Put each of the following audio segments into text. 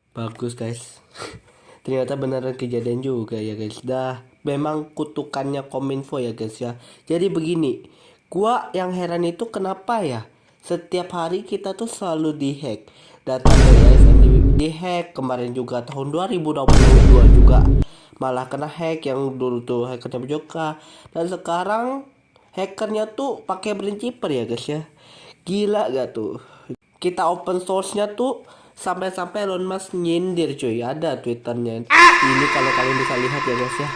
Bagus guys. Ternyata beneran kejadian juga ya guys. Dah memang kutukannya Kominfo ya guys ya. Jadi begini, gua yang heran itu kenapa ya setiap hari kita tuh selalu dihack. Data dari ASN dihack, kemarin juga tahun 2022 juga malah kena hack, yang dulu tuh hackernya Bejoka, dan sekarang hackernya tuh pakai Brainchipper ya guys ya. Gila gak tuh? Kita open source-nya tuh sampai-sampai Elon Musk nyindir cuy, ada twitternya ini kalau kalian bisa lihat ya guys ya.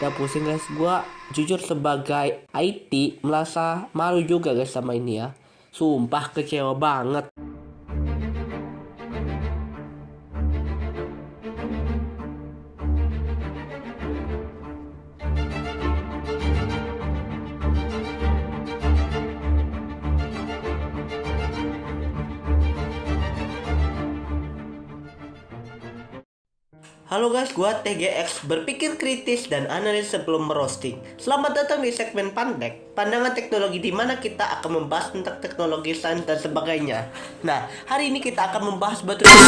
Udah pusing guys, gua jujur sebagai IT merasa malu juga guys sama ini ya. Sumpah kecewa banget. Halo guys, gua TGX, berpikir kritis dan analis sebelum merosting. Selamat datang di segmen Pandek, pandangan teknologi di mana kita akan membahas tentang teknologi, sains dan sebagainya. Nah, hari ini kita akan membahas bagaimana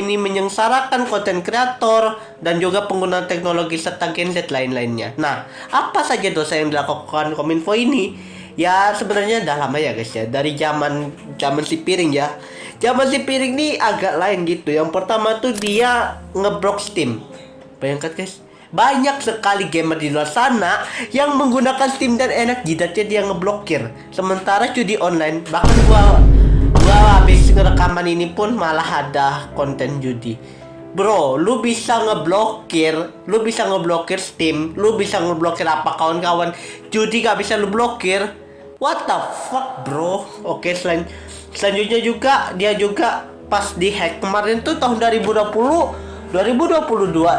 ini menyengsarakan konten kreator dan juga penggunaan teknologi serta genset lain-lainnya. Nah, apa saja dosa yang dilakukan Kominfo ini? Ya sebenarnya udah lama ya guys ya, dari zaman si piring ya. Zaman si piring nih agak lain gitu. Yang pertama tuh dia ngeblok Steam. Bayangkan guys, banyak sekali gamer di luar sana yang menggunakan Steam dan enak jidatnya dia ngeblokir. Sementara judi online, bahkan gua habis rekaman ini pun malah ada konten judi. Bro, lu bisa ngeblokir Steam, lu bisa ngeblokir apa kawan-kawan. Judi gak bisa lu blokir. What the fuck, bro? Oke, selanjutnya juga dia juga pas di hack kemarin tuh tahun 2022,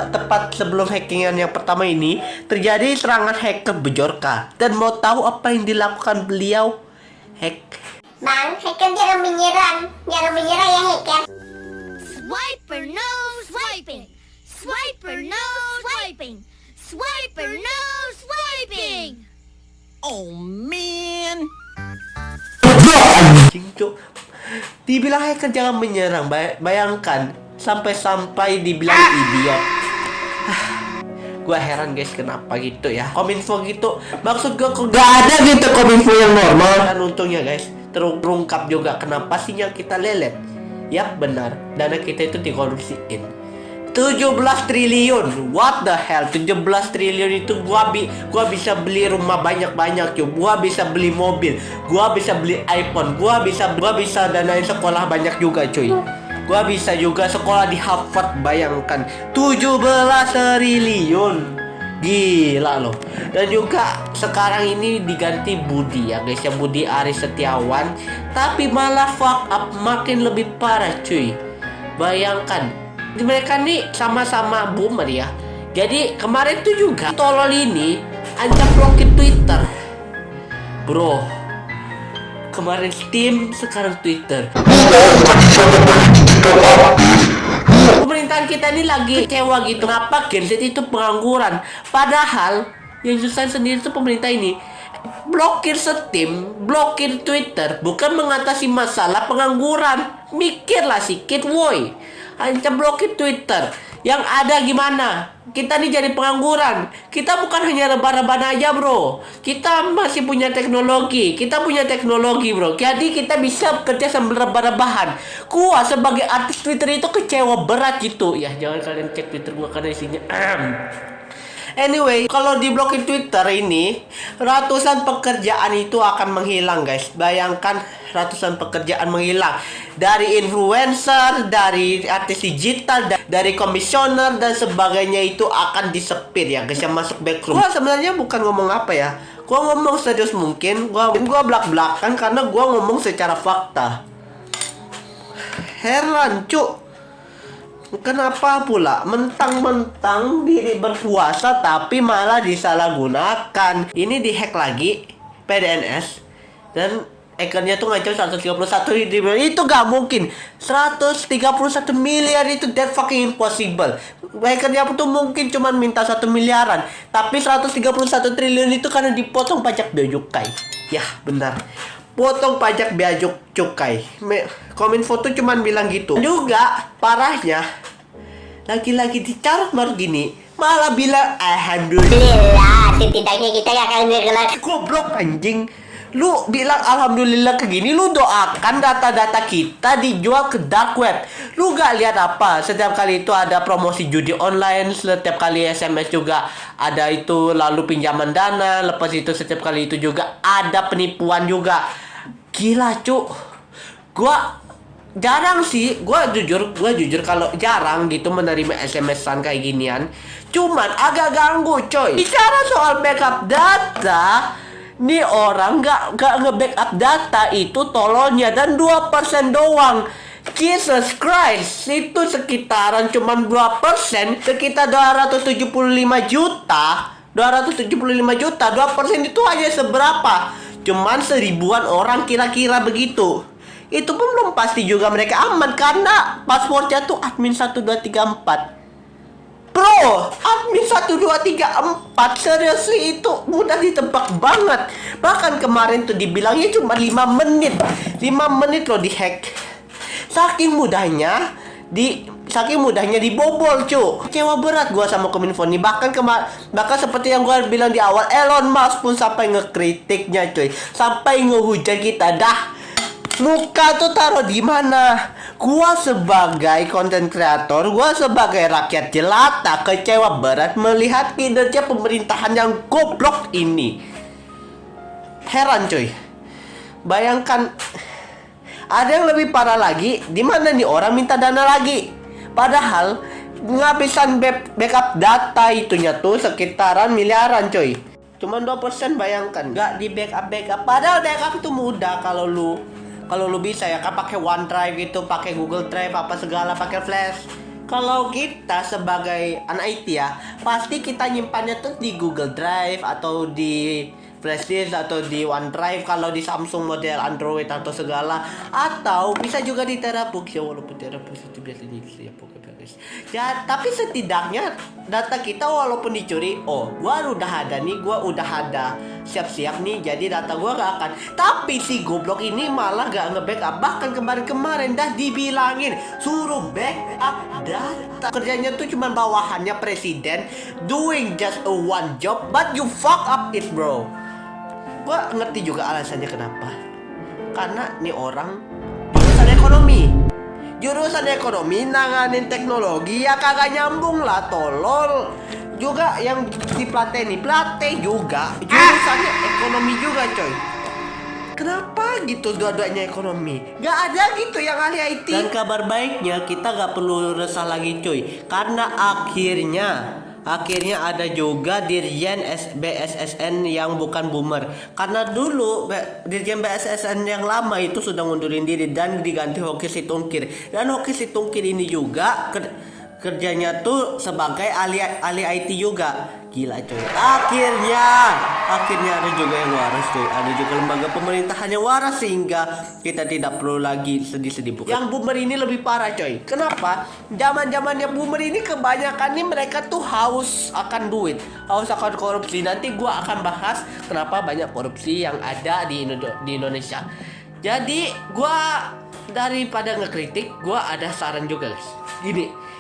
tepat sebelum hackingan yang pertama ini, terjadi serangan hacker Bejorka. Dan mau tahu apa yang dilakukan beliau? Bang, hacker jangan menyerang ya hacker. Swiper no swiping. Swiper no swiping. Swiper no swiping. Oh man. Anjing cuk. Dibilang hacker jangan menyerang. Bayangkan sampai dibilang idiot. Gua heran guys, kenapa gitu ya Kominfo gitu. Maksud gua kok gak ada gitu Kominfo yang normal. Dan untungnya guys terungkap juga kenapa sinyal kita lelet. Yap benar, dana kita itu dikorupsiin 17 triliun. What the hell, 17 triliun itu gua bisa beli rumah banyak-banyak cuy. Gua bisa beli mobil, gua bisa beli iPhone, gua bisa danain sekolah banyak juga cuy. Gua bisa juga sekolah di Harvard, bayangkan 17 triliun. Gila loh. Dan juga sekarang ini diganti Budi ya guys ya, Budi Aris Setiawan. Tapi malah fuck up makin lebih parah cuy. Bayangkan, mereka nih sama-sama boomer ya. Jadi kemarin tuh juga tolol ini ancam blokir Twitter. Bro, kemarin Steam, sekarang Twitter. Pemerintahan kita ini lagi kecewa gitu. Kenapa Gen Z itu pengangguran? Padahal yang susah sendiri itu pemerintah ini. Blokir Steam, blokir Twitter bukan mengatasi masalah pengangguran. Mikirlah sikit woi. Ancam blokir Twitter. Yang ada gimana? Kita nih jadi pengangguran. Kita bukan hanya rebahan aja bro. Kita masih punya teknologi. Bro. Jadi kita bisa kerja sambil rebah-rebahan. Gua sebagai artis Twitter itu kecewa berat gitu. Ya jangan kalian cek Twitter gua karena isinya Anyway, kalau diblokir Twitter ini, ratusan pekerjaan itu akan menghilang guys. Bayangkan ratusan pekerjaan menghilang. Dari influencer, dari artis digital, dari komisioner dan sebagainya itu akan disepir ya guys, yang masuk backroom. Gua sebenarnya bukan ngomong apa ya. Gua ngomong serius mungkin. Gua belak-belakan karena gua ngomong secara fakta. Heran cuk. Kenapa pula mentang-mentang diri berkuasa tapi malah disalahgunakan. Ini dihack lagi PDNS dan hackernya tuh ngancam 131 miliar. Itu gak mungkin. 131 miliar itu that fucking impossible. Hackernya tuh mungkin cuma minta 1 miliaran, tapi 131 triliun itu karena dipotong pajak bea cukai. Yah benar. potong pajak bea cukai. Kominfo tuh cuman bilang gitu. Juga parahnya, lagi-lagi dicarut gini, malah bilang alhamdulillah. Setidaknya kita akan ngegelar. Goblok anjing. Lu bilang alhamdulillah ke gini, lu doakan data-data kita dijual ke dark web. Lu gak lihat apa? Setiap kali itu ada promosi judi online, setiap kali SMS juga ada itu, lalu pinjaman dana, lepas itu setiap kali itu juga ada penipuan juga. Gila, cuk. Gua jarang sih, gua jujur kalau jarang gitu menerima SMS-an kayak ginian. Cuman agak ganggu, coy. Bicara soal backup data, nih orang gak nge-backup data itu tololnya, dan 2% doang. Jesus Christ, itu sekitaran cuman 2%, sekitar 275 juta. 2% itu hanya seberapa? Cuman 1000-an orang kira-kira begitu. Itu pun belum pasti juga mereka aman, karena passwordnya tuh admin 1234. Bro, admin 1234 seriously itu mudah ditebak banget. Bahkan kemarin tuh dibilangnya cuma 5 menit. 5 menit loh dihack. Saking mudahnya dibobol, cu. Kecewa berat gua sama Kominfo nih. Bahkan seperti yang gua bilang di awal, Elon Musk pun sampai ngekritiknya, cuy. Sampai ngehujat kita. Dah, muka tuh taruh di mana? Gua sebagai konten kreator, gua sebagai rakyat jelata kecewa berat melihat kinerja pemerintahan yang goblok ini. Heran, cuy. Bayangkan, ada yang lebih parah lagi, di mana nih orang minta dana lagi. Padahal ngabisan backup data itunya tuh sekitaran miliaran, coy. Cuman 2%, bayangkan. Gak di backup. Padahal backup itu mudah kalau lu bisa ya kan, pakai OneDrive gitu, pakai Google Drive apa segala, pakai Flash. Kalau kita sebagai anak IT ya, pasti kita nyimpannya tuh di Google Drive atau di flash disk atau di OneDrive kalau di Samsung model Android atau segala, atau bisa juga di Terabox ya, walaupun Terabox itu biasanya ya pokoknya. Ya, tapi setidaknya data kita walaupun dicuri, gua udah ada siap-siap nih, jadi data gua gak akan. Tapi si goblok ini malah gak nge-backup. Bahkan kemarin dah dibilangin suruh backup data. Kerjanya tuh cuma bawahannya presiden doing just a one job, but you fuck up it, bro. Gua ngerti juga alasannya kenapa. Karena nih orang jurusan ekonomi nanganin teknologi ya kagak nyambung lah, tolol. Juga yang di Plate juga jurusannya ekonomi juga, coy. Kenapa gitu dua-duanya ekonomi? Gak ada gitu yang ahli IT. Dan kabar baiknya kita gak perlu resah lagi, cuy. Karena akhirnya ada juga Dirjen BSSN yang bukan boomer. Karena dulu Dirjen BSSN yang lama itu sudah ngundurin diri dan diganti Hoki Situngkir. Dan Hoki Situngkir ini juga kerjanya tuh sebagai ahli IT juga. Gila, coy. Akhirnya ada juga yang waras, coy. Ada juga lembaga pemerintahan yang waras, sehingga kita tidak perlu lagi sedih-sedih bukan. Yang boomer ini lebih parah, coy. Kenapa? Zaman-zamannya boomer ini kebanyakan nih mereka tuh haus akan duit, haus akan korupsi. Nanti gua akan bahas kenapa banyak korupsi yang ada di Indonesia. Jadi gua daripada ngekritik, gua ada saran juga, guys.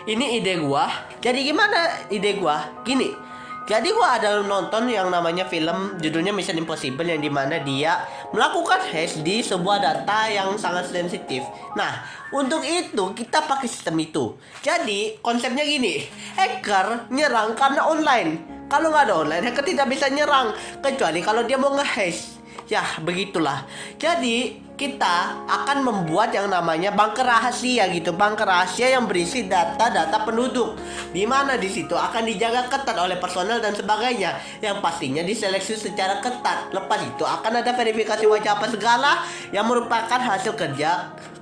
Ini ide gua. Jadi gimana ide gua? Gini. Jadi gua ada nonton yang namanya film judulnya Mission Impossible, yang dimana dia melakukan hack di sebuah data yang sangat sensitif. Nah, untuk itu kita pakai sistem itu. Jadi konsepnya gini, hacker nyerang karena online. Kalau nggak ada online, hacker tidak bisa nyerang kecuali kalau dia mau nge-hack. Ya, begitulah. Jadi kita akan membuat yang namanya bunker rahasia gitu, bunker rahasia yang berisi data-data penduduk, di mana di situ akan dijaga ketat oleh personel dan sebagainya, yang pastinya diseleksi secara ketat. Lepas itu akan ada verifikasi wajah apa segala yang merupakan hasil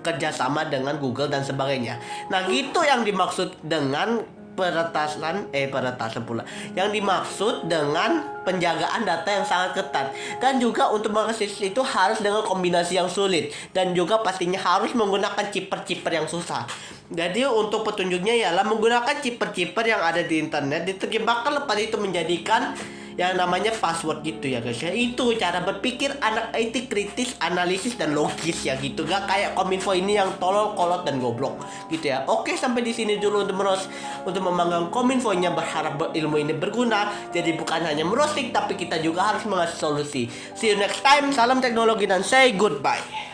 kerjasama dengan Google dan sebagainya. Nah, gitu yang dimaksud dengan peretasan pula. Yang dimaksud dengan penjagaan data yang sangat ketat. Dan juga untuk mengakses itu harus dengan kombinasi yang sulit, dan juga pastinya harus menggunakan chipper yang susah. Jadi untuk petunjuknya ialah menggunakan chipper yang ada di internet, diterjemahkan, lepas itu menjadikan yang namanya password gitu ya guys ya. Itu cara berpikir anak IT kritis, analisis dan logis ya gitu. Gak kayak Kominfo ini yang tolol, kolot dan goblok gitu ya. Oke, sampai di sini dulu untuk memanggang Kominfo-nya. Berharap ilmu ini berguna. Jadi bukan hanya merosting, tapi kita juga harus mengasih solusi. See you next time. Salam teknologi dan say goodbye.